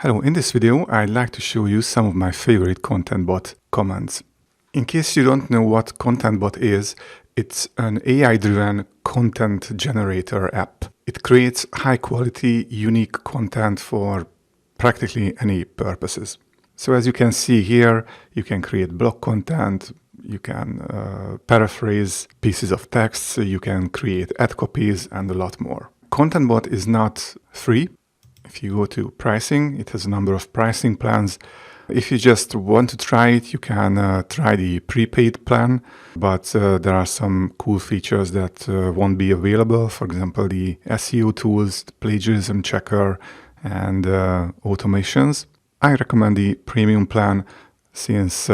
Hello, in this video I'd like to show you some of my favorite ContentBot commands. In case you don't know what ContentBot is, it's an AI-driven content generator app. It creates high-quality, unique content for practically any purposes. So as you can see here, you can create blog content, you can paraphrase pieces of text, you can create ad copies, and a lot more. ContentBot is not free. If you go to pricing, it has a number of pricing plans. If you just want to try it, you can try the prepaid plan, but there are some cool features that won't be available. For example, the SEO tools, the plagiarism checker, and automations. I recommend the premium plan since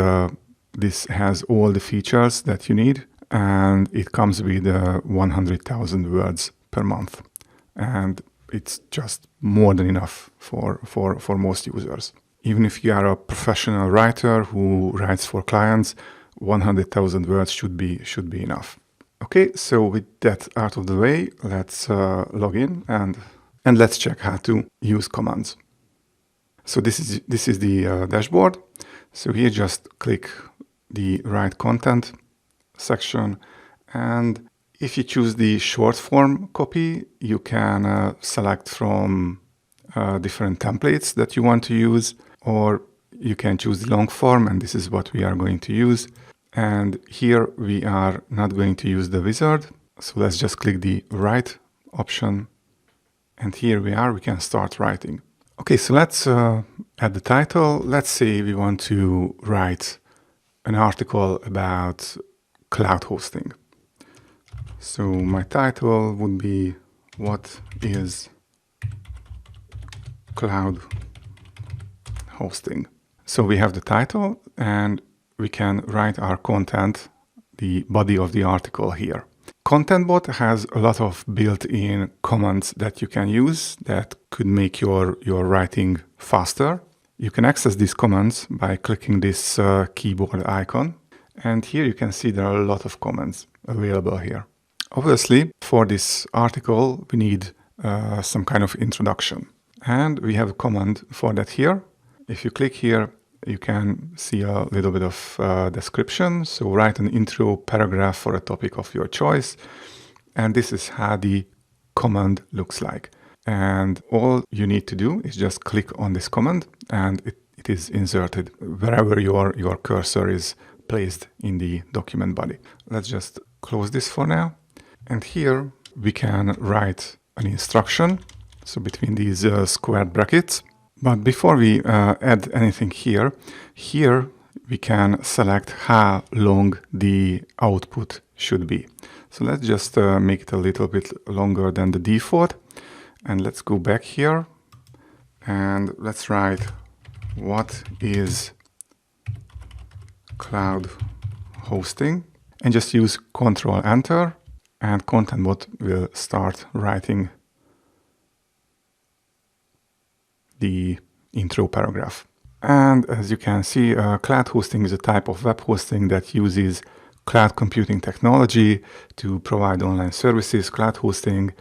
this has all the features that you need, and it comes with 100,000 words per month. And it's just more than enough for most users. Even if you are a professional writer who writes for clients, 100,000 words should be enough. Okay, so with that out of the way, let's log in and let's check how to use commands. So this is the dashboard. So here just click the Write Content section, and if you choose the short form copy, you can select from different templates that you want to use, or you can choose the long form, and this is what we are going to use. And here we are not going to use the wizard, so let's just click the Write option, and here we are, we can start writing. Okay, so let's add the title. Let's say we want to write an article about cloud hosting. So my title would be, what is cloud hosting? So we have the title and we can write our content, the body of the article here. ContentBot has a lot of built-in commands that you can use that could make your writing faster. You can access these commands by clicking this keyboard icon. And here you can see there are a lot of commands available here. Obviously, for this article, we need some kind of introduction. And we have a command for that here. If you click here, you can see a little bit of description. So write an intro paragraph for a topic of your choice. And this is how the command looks like. And all you need to do is just click on this command, and it is inserted wherever your cursor is placed in the document body. Let's just close this for now. And here we can write an instruction, so between these squared brackets. But before we add anything here we can select how long the output should be. So let's just make it a little bit longer than the default. And let's go back here and let's write, what is cloud hosting? And just use Control Enter. And ContentBot will start writing the intro paragraph. And as you can see, cloud hosting is a type of web hosting that uses cloud computing technology to provide online services. Cloud hosting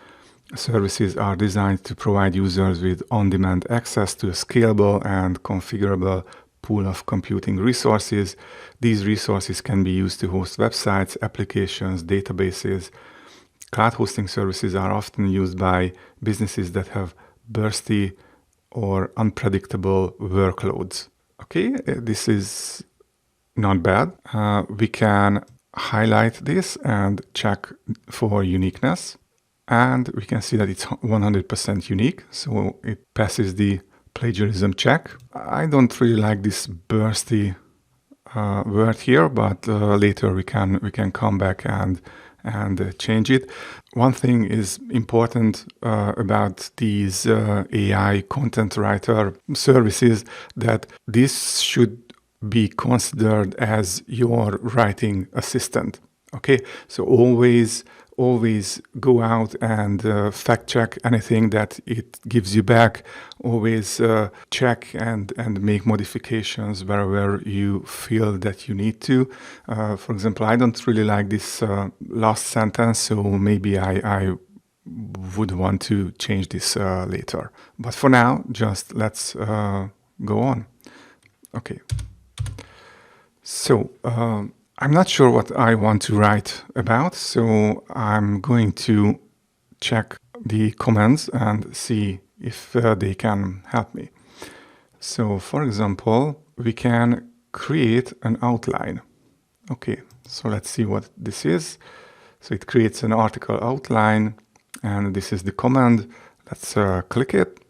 services are designed to provide users with on-demand access to a scalable and configurable pool of computing resources. These resources can be used to host websites, applications, databases. Cloud hosting services are often used by businesses that have bursty or unpredictable workloads. Okay, this is not bad. We can highlight this and check for uniqueness. And we can see that it's 100% unique, so it passes the plagiarism check. I don't really like this bursty word here, but later we can come back and change it. One thing is important about these AI content writer services, that this should be considered as your writing assistant. Okay, so always go out and fact check anything that it gives you back. Always check and make modifications wherever you feel that you need to. For example, I don't really like this last sentence, so maybe I would want to change this later. But for now, just let's go on. Okay. So I'm not sure what I want to write about, so I'm going to check the commands and see if they can help me. So for example, we can create an outline. Okay, so let's see what this is. So it creates an article outline, and this is the command. Let's click it,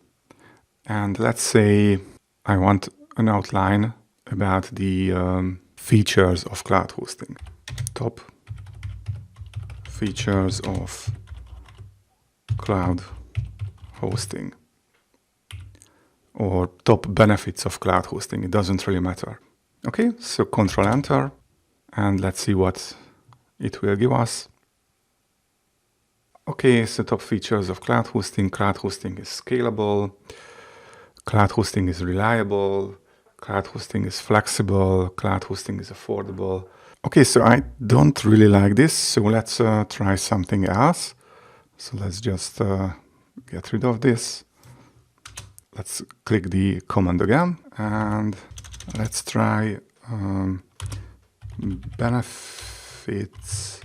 and let's say I want an outline about the features of cloud hosting. Top features of cloud hosting, or top benefits of cloud hosting. It doesn't really matter. Okay, so Control Enter, and let's see what it will give us. Okay, so top features of cloud hosting. Cloud hosting is scalable. Cloud hosting is reliable. Cloud hosting is flexible. Cloud hosting is affordable. Okay, so I don't really like this, so let's try something else. So let's just get rid of this. Let's click the command again, and let's try benefits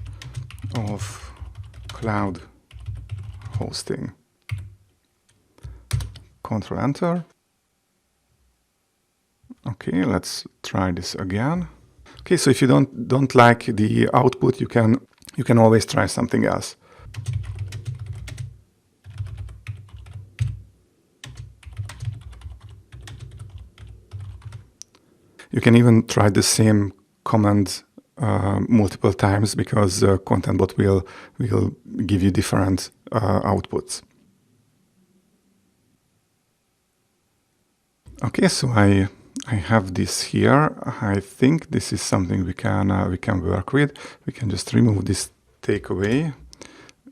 of cloud hosting. Control Enter. Okay, let's try this again. Okay, so if you don't like the output, you can always try something else. You can even try the same command multiple times, because ContentBot will give you different outputs. Okay, so I have this here. I think this is something we can work with. We can just remove this takeaway.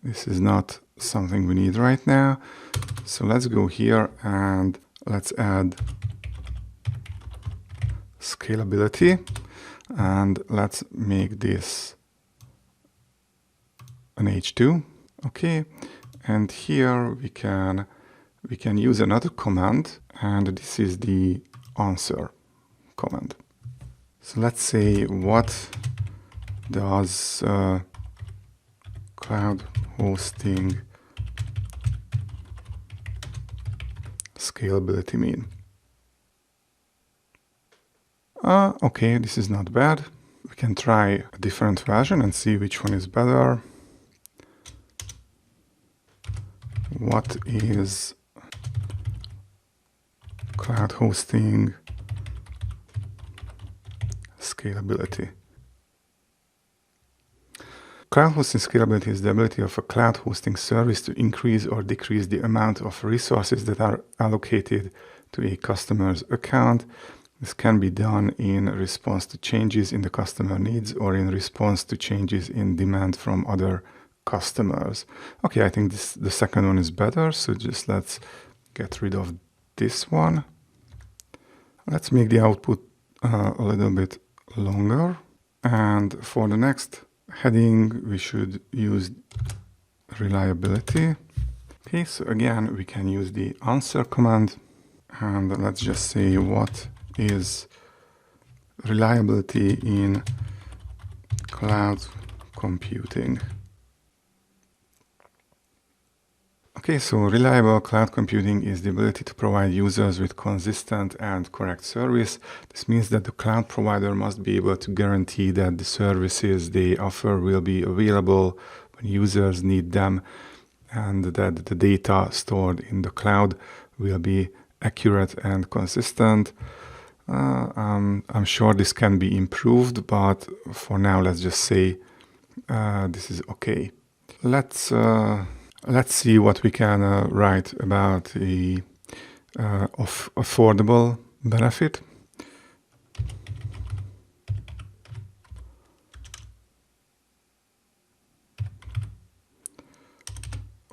This is not something we need right now. So let's go here and let's add scalability, and let's make this an H2. Okay, and here we can use another command, and this is the answer command. So let's say, what does cloud hosting scalability mean? Okay, this is not bad. We can try a different version and see which one is better. What is cloud hosting scalability? Cloud hosting scalability is the ability of a cloud hosting service to increase or decrease the amount of resources that are allocated to a customer's account. This can be done in response to changes in the customer needs or in response to changes in demand from other customers. Okay, I think the second one is better, so just let's get rid of this one. Let's make the output a little bit longer, and for the next heading we should use reliability. Okay, so again we can use the answer command, and let's just say, what is reliability in cloud computing? Okay, so reliable cloud computing is the ability to provide users with consistent and correct service. This means that the cloud provider must be able to guarantee that the services they offer will be available when users need them, and that the data stored in the cloud will be accurate and consistent. I'm sure this can be improved, but for now let's just say this is okay. Let's see what we can write about the affordable benefit.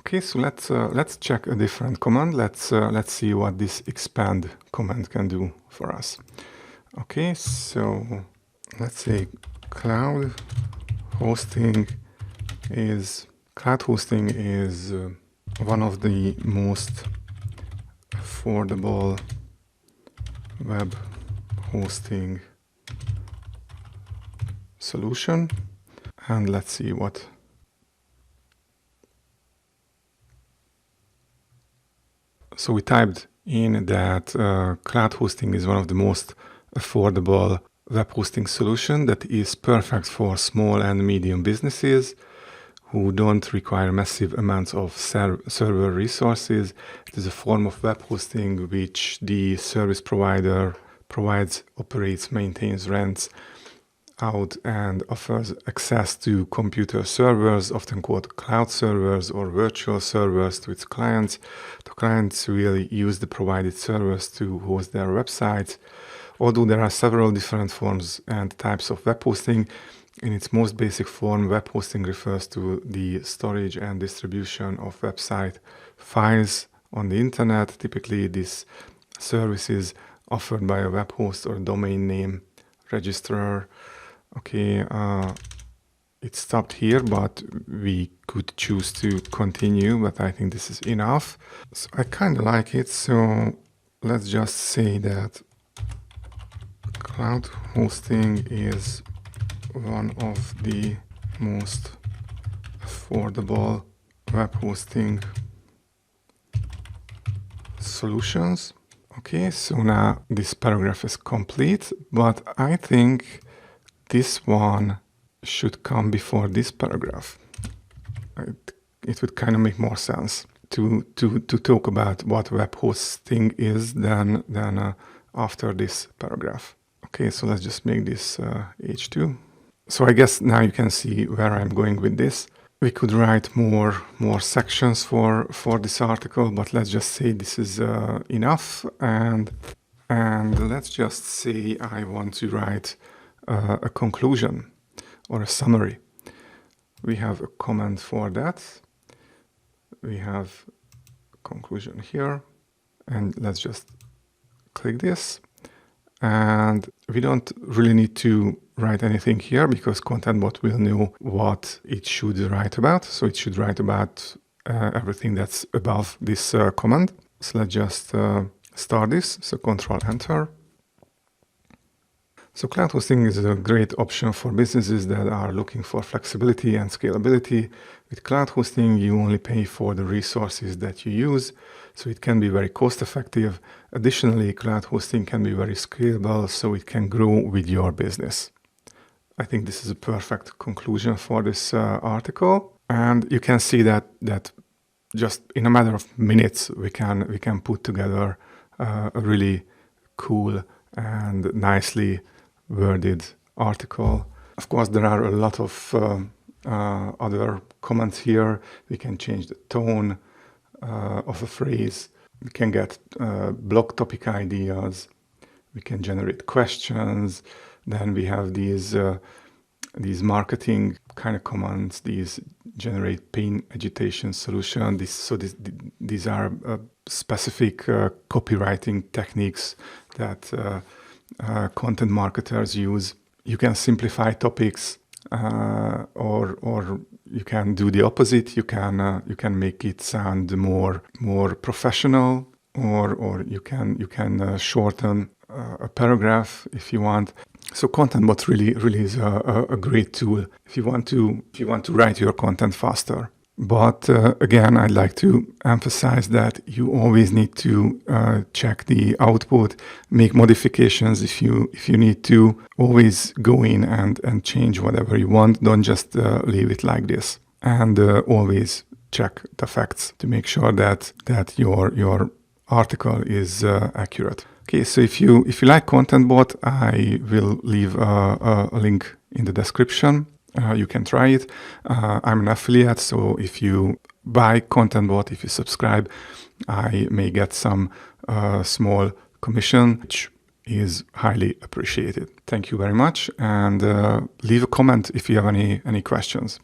Okay, so let's check a different command. Let's see what this expand command can do for us. Okay, so let's say cloud hosting is Cloud hosting is one of the most affordable web hosting solution. And let's see what. So we typed in that cloud hosting is one of the most affordable web hosting solution that is perfect for small and medium businesses who don't require massive amounts of server resources. It is a form of web hosting which the service provider provides, operates, maintains, rents out, and offers access to computer servers, often called cloud servers or virtual servers, to its clients. The clients will use the provided servers to host their websites. Although there are several different forms and types of web hosting, in its most basic form, web hosting refers to the storage and distribution of website files on the internet. Typically, this service is offered by a web host or domain name registrar. Okay, it stopped here, but we could choose to continue, but I think this is enough. So I kind of like it, so let's just say that cloud hosting is one of the most affordable web hosting solutions. Okay, so now this paragraph is complete, but I think this one should come before this paragraph. It would kind of make more sense to talk about what web hosting is than after this paragraph. Okay, so let's just make this H2. So I guess now you can see where I'm going with this. We could write more sections for this article, but let's just say this is enough. And let's just say I want to write a conclusion or a summary. We have a comment for that. We have a conclusion here, and let's just click this. And we don't really need to write anything here because ContentBot will know what it should write about. So it should write about everything that's above this comment. So let's just start this. So Control Enter. So cloud hosting is a great option for businesses that are looking for flexibility and scalability. With cloud hosting, you only pay for the resources that you use, so it can be very cost effective. Additionally, cloud hosting can be very scalable, so it can grow with your business. I think this is a perfect conclusion for this article. And you can see that just in a matter of minutes, we can put together a really cool and nicely worded article. Of course, there are a lot of other comments here. We can change the tone of a phrase. We can get blog topic ideas. We can generate questions. Then we have these marketing kind of comments. These generate pain agitation solution. These are specific copywriting techniques that content marketers use. You can simplify topics, or you can do the opposite. You can make it sound more professional, or you can shorten a paragraph if you want. So ContentBot really is a great tool if you want to write your content faster. But again, I'd like to emphasize that you always need to check the output, make modifications if you need to. Always go in and change whatever you want. Don't just leave it like this. And always check the facts to make sure that your article is accurate. Okay, so if you like ContentBot, I will leave a link in the description. You can try it. I'm an affiliate, so if you buy ContentBot, if you subscribe, I may get some small commission, which is highly appreciated. Thank you very much, and leave a comment if you have any questions.